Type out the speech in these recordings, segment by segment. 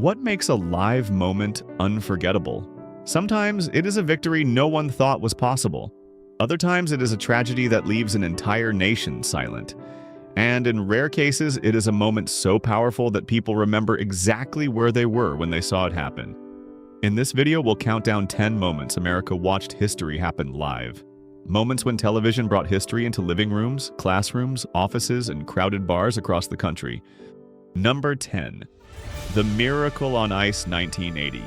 What makes a live moment unforgettable? Sometimes it is a victory no one thought was possible. Other times it is a tragedy that leaves an entire nation silent. And in rare cases, it is a moment so powerful that people remember exactly where they were when they saw it happen. In this video, we'll count down 10 moments America watched history happen live. Moments when television brought history into living rooms, classrooms, offices, and crowded bars across the country. Number 10. The Miracle on Ice 1980.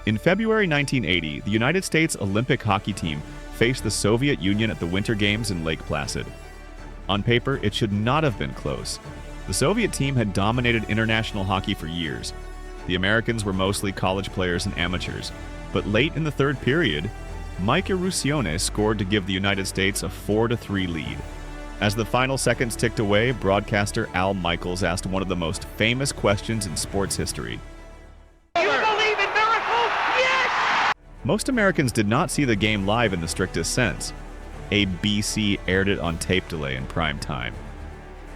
In February 1980, the United States Olympic hockey team faced the Soviet Union at the Winter Games in Lake Placid. On paper, it should not have been close. The Soviet team had dominated international hockey for years. The Americans were mostly college players and amateurs, but late in the third period, Mike Erucione scored to give the United States a 4-3 lead. As the final seconds ticked away, broadcaster Al Michaels asked one of the most famous questions in sports history. Do you believe in miracles? Yes! Most Americans did not see the game live in the strictest sense. ABC aired it on tape delay in prime time.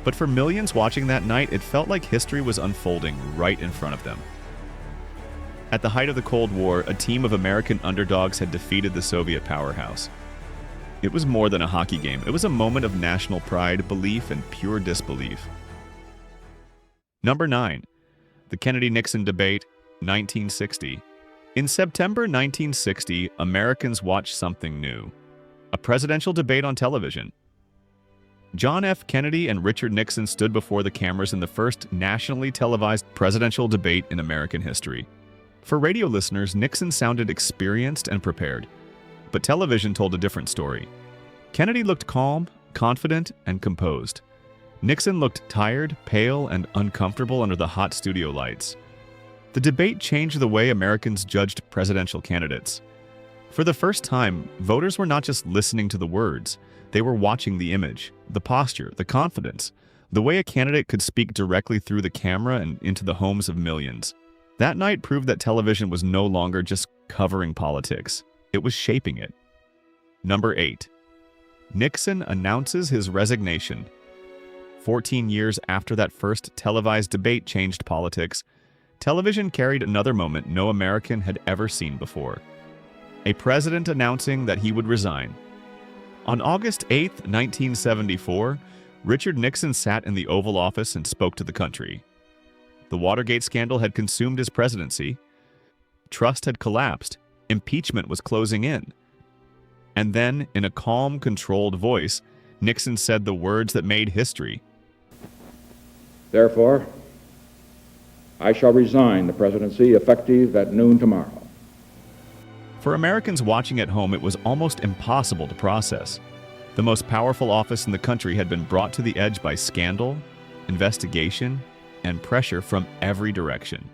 But for millions watching that night, it felt like history was unfolding right in front of them. At the height of the Cold War, a team of American underdogs had defeated the Soviet powerhouse. It was more than a hockey game. It was a moment of national pride, belief, and pure disbelief. Number 9. The Kennedy-Nixon Debate, 1960. In September 1960, Americans watched something new. A presidential debate on television. John F. Kennedy and Richard Nixon stood before the cameras in the first nationally televised presidential debate in American history. For radio listeners, Nixon sounded experienced and prepared. But television told a different story. Kennedy looked calm, confident, and composed. Nixon looked tired, pale, and uncomfortable under the hot studio lights. The debate changed the way Americans judged presidential candidates. For the first time, voters were not just listening to the words, they were watching the image, the posture, the confidence, the way a candidate could speak directly through the camera and into the homes of millions. That night proved that television was no longer just covering politics. It was shaping it. Number 8. Nixon announces his resignation. 14 years after that first televised debate changed politics, television carried another moment no American had ever seen before. A president announcing that he would resign. On August 8, 1974, Richard Nixon sat in the Oval Office and spoke to the country. The Watergate scandal had consumed his presidency. Trust had collapsed. Impeachment was closing in. And then, in a calm, controlled voice, Nixon said the words that made history. Therefore, I shall resign the presidency effective at noon tomorrow. For Americans watching at home, it was almost impossible to process. The most powerful office in the country had been brought to the edge by scandal, investigation, and pressure from every direction.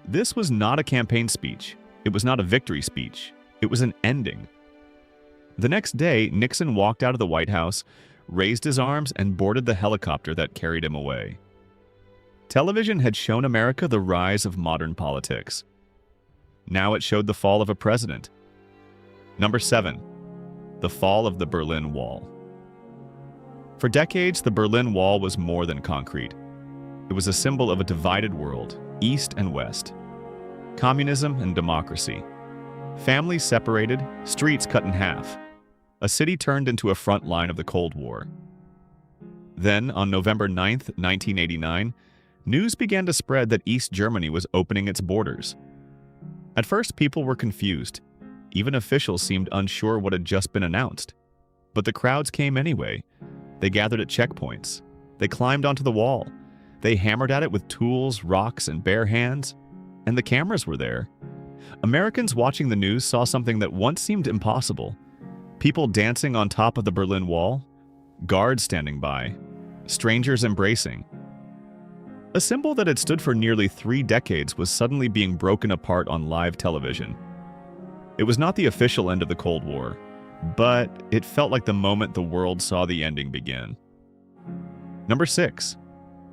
This was not a campaign speech. It was not a victory speech. It was an ending. The next day, Nixon walked out of the White House, raised his arms, and boarded the helicopter that carried him away. Television had shown America the rise of modern politics. Now it showed the fall of a president. Number 7. The fall of the Berlin Wall. For decades, the Berlin Wall was more than concrete. It was a symbol of a divided world, East and West. Communism and democracy. Families separated, streets cut in half. A city turned into a front line of the Cold War. Then, on November 9, 1989, news began to spread that East Germany was opening its borders. At first, people were confused. Even officials seemed unsure what had just been announced. But the crowds came anyway. They gathered at checkpoints. They climbed onto the wall. They hammered at it with tools, rocks, and bare hands. And the cameras were there. Americans watching the news saw something that once seemed impossible. People dancing on top of the Berlin Wall, guards standing by, strangers embracing. A symbol that had stood for nearly 3 decades was suddenly being broken apart on live television. It was not the official end of the Cold War, but it felt like the moment the world saw the ending begin. Number 6.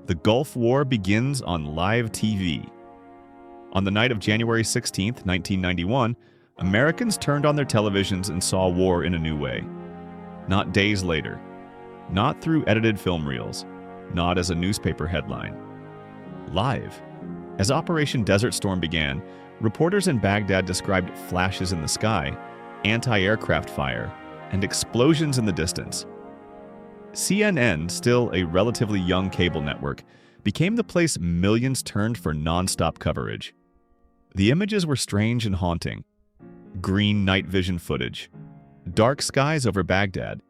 The Gulf War begins on live TV. On the night of January 16, 1991, Americans turned on their televisions and saw war in a new way. Not days later. Not through edited film reels. Not as a newspaper headline. Live. As Operation Desert Storm began, reporters in Baghdad described flashes in the sky, anti-aircraft fire, and explosions in the distance. CNN, still a relatively young cable network, became the place millions turned for non-stop coverage. The images were strange and haunting. Green night vision footage, dark skies over Baghdad,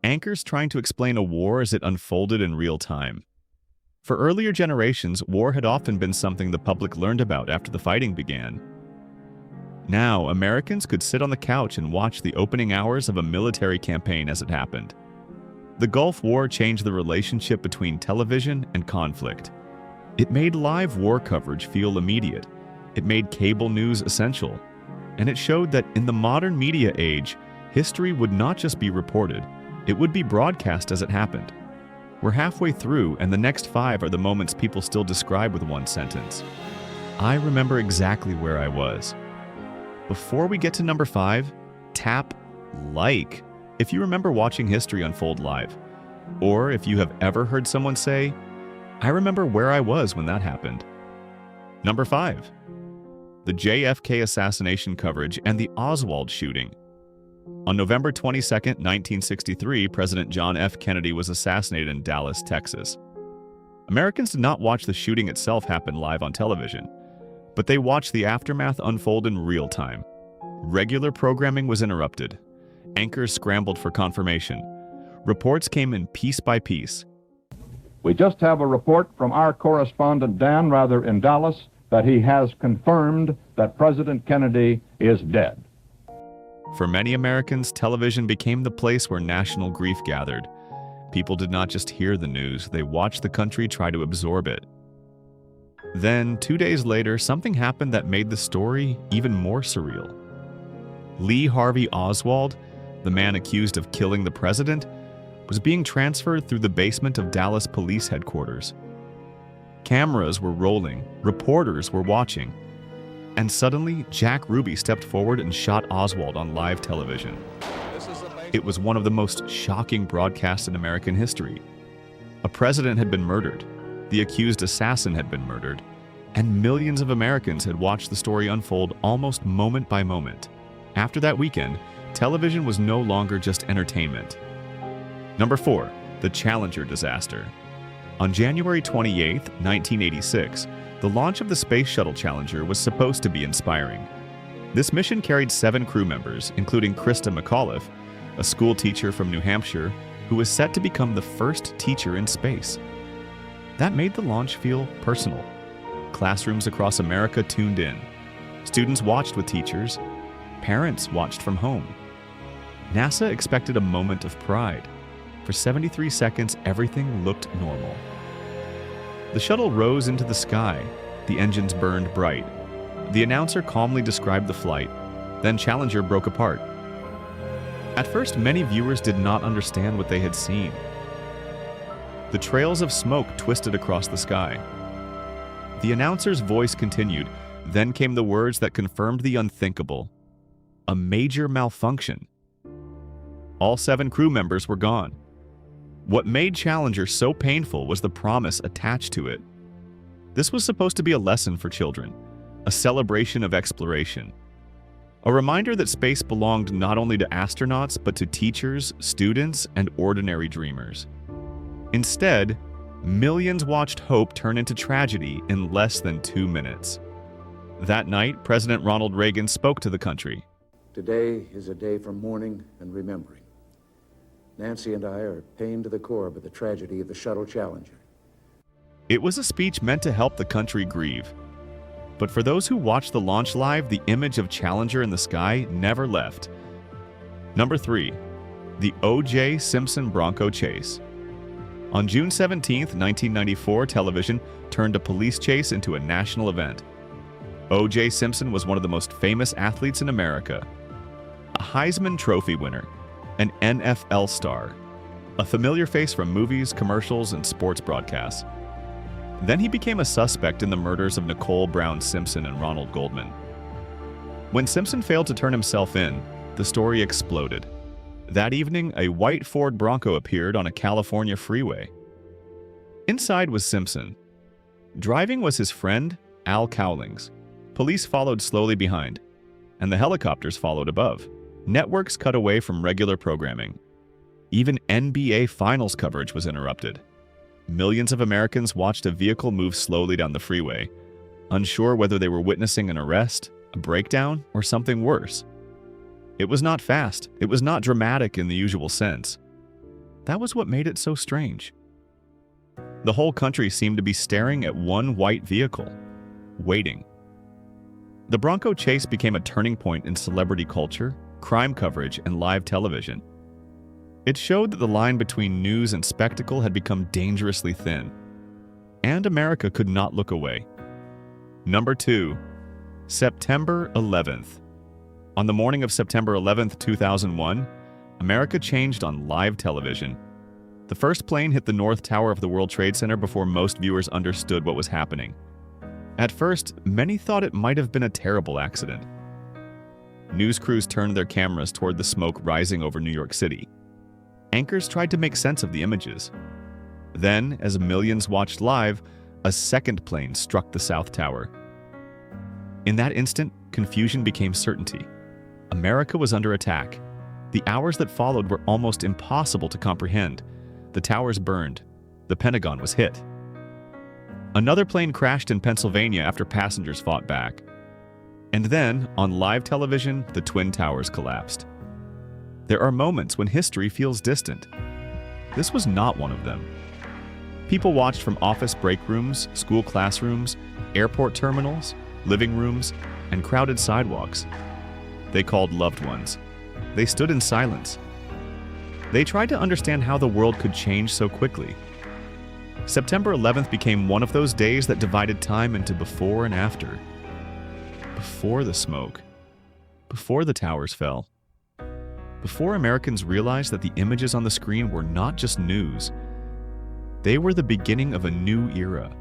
anchors trying to explain a war as it unfolded in real time. For earlier generations, war had often been something the public learned about after the fighting began. Now, Americans could sit on the couch and watch the opening hours of a military campaign as it happened. The Gulf War changed the relationship between television and conflict. It made live war coverage feel immediate. It made cable news essential. And it showed that in the modern media age, history would not just be reported, it would be broadcast as it happened. We're halfway through, and the next 5 are the moments people still describe with one sentence. I remember exactly where I was. Before we get to number 5, tap like if you remember watching history unfold live, or if you have ever heard someone say, I remember where I was when that happened. Number 5. The JFK Assassination Coverage and the Oswald shooting. On November 22, 1963, President John F. Kennedy was assassinated in Dallas, Texas. Americans did not watch the shooting itself happen live on television, but they watched the aftermath unfold in real time. Regular programming was interrupted. Anchors scrambled for confirmation. Reports came in piece by piece. We just have a report from our correspondent Dan Rather in Dallas that he has confirmed that President Kennedy is dead. For many Americans, television became the place where national grief gathered. People did not just hear the news, they watched the country try to absorb it. Then, 2 days later, something happened that made the story even more surreal. Lee Harvey Oswald, the man accused of killing the president, was being transferred through the basement of Dallas Police Headquarters. Cameras were rolling, reporters were watching, and suddenly Jack Ruby stepped forward and shot Oswald on live television. It was one of the most shocking broadcasts in American history. A president had been murdered, the accused assassin had been murdered, and millions of Americans had watched the story unfold almost moment by moment. After that weekend, television was no longer just entertainment. Number 4. The Challenger disaster. On January 28, 1986, the launch of the Space Shuttle Challenger was supposed to be inspiring. This mission carried 7 crew members, including Krista McAuliffe, a school teacher from New Hampshire who was set to become the first teacher in space. That made the launch feel personal. Classrooms across America tuned in. Students watched with teachers. Parents watched from home. NASA expected a moment of pride. For 73 seconds, everything looked normal. The shuttle rose into the sky. The engines burned bright. The announcer calmly described the flight. Then Challenger broke apart. At first, many viewers did not understand what they had seen. The trails of smoke twisted across the sky. The announcer's voice continued. Then came the words that confirmed the unthinkable. A major malfunction. All 7 crew members were gone. What made Challenger so painful was the promise attached to it. This was supposed to be a lesson for children, a celebration of exploration, a reminder that space belonged not only to astronauts but to teachers, students, and ordinary dreamers. Instead, millions watched hope turn into tragedy in less than 2 minutes. That night, President Ronald Reagan spoke to the country. Today is a day for mourning and remembering. Nancy and I are pained to the core by the tragedy of the Shuttle Challenger. It was a speech meant to help the country grieve. But for those who watched the launch live, the image of Challenger in the sky never left. Number 3. The O.J. Simpson Bronco chase. On June 17, 1994, television turned a police chase into a national event. O.J. Simpson was one of the most famous athletes in America. A Heisman Trophy winner, an NFL star, a familiar face from movies, commercials, and sports broadcasts. Then he became a suspect in the murders of Nicole Brown Simpson and Ronald Goldman. When Simpson failed to turn himself in, the story exploded. That evening, a white Ford Bronco appeared on a California freeway. Inside was Simpson. Driving was his friend, Al Cowlings. Police followed slowly behind, and the helicopters followed above. Networks cut away from regular programming. Even NBA Finals coverage was interrupted. Millions of Americans watched a vehicle move slowly down the freeway, unsure whether they were witnessing an arrest, a breakdown, or something worse. It was not fast. It was not dramatic in the usual sense. That was what made it so strange. The whole country seemed to be staring at one white vehicle, waiting. The Bronco chase became a turning point in celebrity culture, crime coverage, and live television. It showed that the line between news and spectacle had become dangerously thin, and America could not look away. Number 2. September 11th. On the morning of September 11th, 2001, America changed on live television. The first plane hit the North Tower of the World Trade Center before most viewers understood what was happening. At first, many thought it might have been a terrible accident. News crews turned their cameras toward the smoke rising over New York City. Anchors tried to make sense of the images. Then, as millions watched live, a second plane struck the South Tower. In that instant, confusion became certainty. America was under attack. The hours that followed were almost impossible to comprehend. The towers burned. The Pentagon was hit. Another plane crashed in Pennsylvania after passengers fought back. And then, on live television, the Twin Towers collapsed. There are moments when history feels distant. This was not one of them. People watched from office break rooms, school classrooms, airport terminals, living rooms, and crowded sidewalks. They called loved ones. They stood in silence. They tried to understand how the world could change so quickly. September 11th became one of those days that divided time into before and after. Before the smoke. Before the towers fell. Before Americans realized that the images on the screen were not just news. They were the beginning of a new era.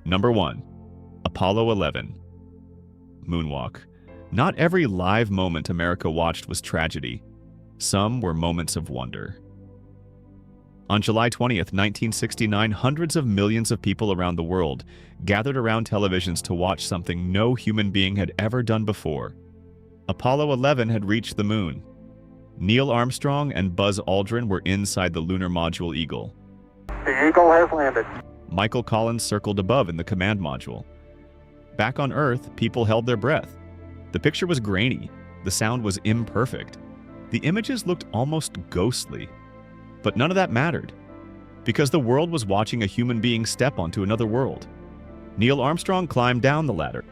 Number 1. Apollo 11. Moonwalk. Not every live moment America watched was tragedy. Some were moments of wonder. On July 20th, 1969, hundreds of millions of people around the world gathered around televisions to watch something no human being had ever done before. Apollo 11 had reached the moon. Neil Armstrong and Buzz Aldrin were inside the lunar module Eagle. The Eagle has landed. Michael Collins circled above in the command module. Back on Earth, people held their breath. The picture was grainy. The sound was imperfect. The images looked almost ghostly. But none of that mattered, because the world was watching a human being step onto another world. Neil Armstrong climbed down the ladder.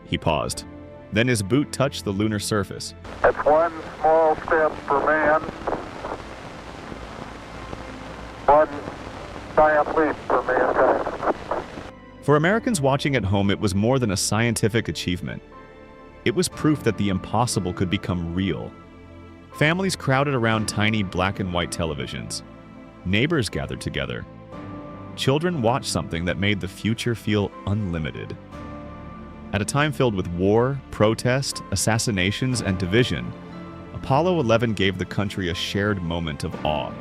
He paused. Then his boot touched the lunar surface. That's one small step for man, one giant leap for mankind. For Americans watching at home, it was more than a scientific achievement. It was proof that the impossible could become real. Families crowded around tiny black and white televisions. Neighbors gathered together. Children watched something that made the future feel unlimited. At a time filled with war, protest, assassinations, and division, Apollo 11 gave the country a shared moment of awe.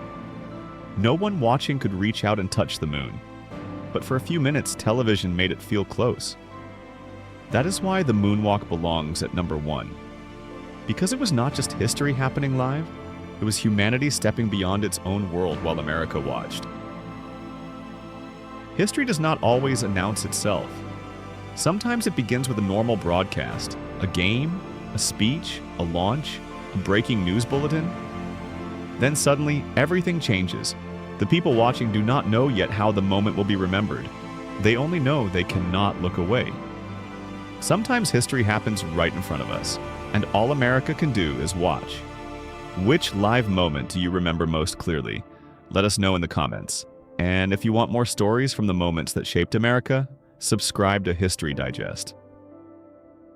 No one watching could reach out and touch the moon, but for a few minutes, television made it feel close. That is why the moonwalk belongs at number 1. Because it was not just history happening live, it was humanity stepping beyond its own world while America watched. History does not always announce itself. Sometimes it begins with a normal broadcast, a game, a speech, a launch, a breaking news bulletin. Then suddenly, everything changes. The people watching do not know yet how the moment will be remembered. They only know they cannot look away. Sometimes history happens right in front of us, and all America can do is watch. Which live moment do you remember most clearly? Let us know in the comments. And if you want more stories from the moments that shaped America, subscribe to History Digest.